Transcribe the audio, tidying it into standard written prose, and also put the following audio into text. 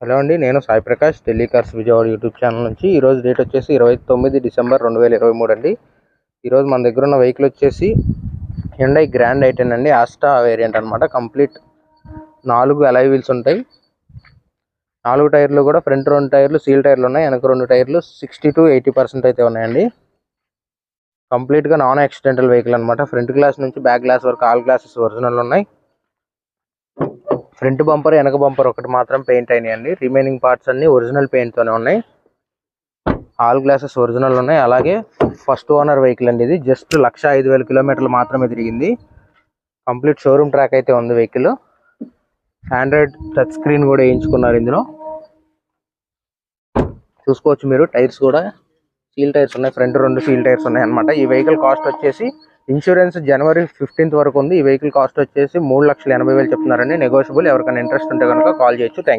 Hello అండి, నేను Sai Prakash Delhi cars Vijayawada YouTube channel నుంచి. ఈరోజు డేట్ వచ్చేసి 29 డిసెంబర్ 2023 అండి. ఈరోజు మన దగ్గర ఉన్న వెహికల్ వచ్చేసి హ్యుండై గ్రాండ్ ఐటెన్ అండి. ఆస్టా వేరియంట్ అనమాట. కంప్లీట్ 4 అలాయ్ వీల్స్ ఉంటాయి. 4 టైర్లు కూడా ఫ్రంట్ 2 టైర్లు సీల్ టైర్లు ఉన్నాయి. వెనక 2 టైర్లు 60 to 80% అయితే ఉన్నాయండి. కంప్లీట్గా నాన్ యాక్సిడెంటల్ వెహికల్ అనమాట. ఫ్రంట్ గ్లాస్ నుంచి బ్యాక్ గ్లాస్ వరకు ఆల్ గ్లాసెస్ ఒరిజినల్ ఉన్నాయి. ఫ్రంట్ బంపర్ వెనక బంపర్ ఒకటి మాత్రం పెయింట్ అయినాయండి. రిమైనింగ్ పార్ట్స్ అన్ని ఒరిజినల్ పెయింట్తోనే ఉన్నాయి. ఆల్ గ్లాసెస్ ఒరిజినల్ ఉన్నాయి. అలాగే ఫస్ట్ ఓనర్ వెహికల్ అండి. ఇది జస్ట్ 1,05,000 కిలోమీటర్లు మాత్రమే తిరిగింది. కంప్లీట్ షోరూమ్ ట్రాక్ అయితే ఉంది వెహికల్. ఆండ్రాయిడ్ టచ్ స్క్రీన్ కూడా వేయించుకున్నారు. ఇందులో చూసుకోవచ్చు మీరు. టైర్స్ కూడా సీల్ టైర్స్ ఉన్నాయి. ఫ్రంట్ 2 సీల్ టైర్స్ ఉన్నాయి అనమాట. ఈ వెహికల్ కాస్ట్ వచ్చేసి ఇన్సూరెన్స్ జనవరి 15th వరకు ఉంది. ఈ వెహికల్ కాస్ట్ వచ్చేసి 3,80,000 చెప్తున్నారండి. నెగోషియబుల్. ఎవరికైనా ఇంట్రెస్ట్ ఉంటే కనుక కాల్ చేయొచ్చు. Thank you.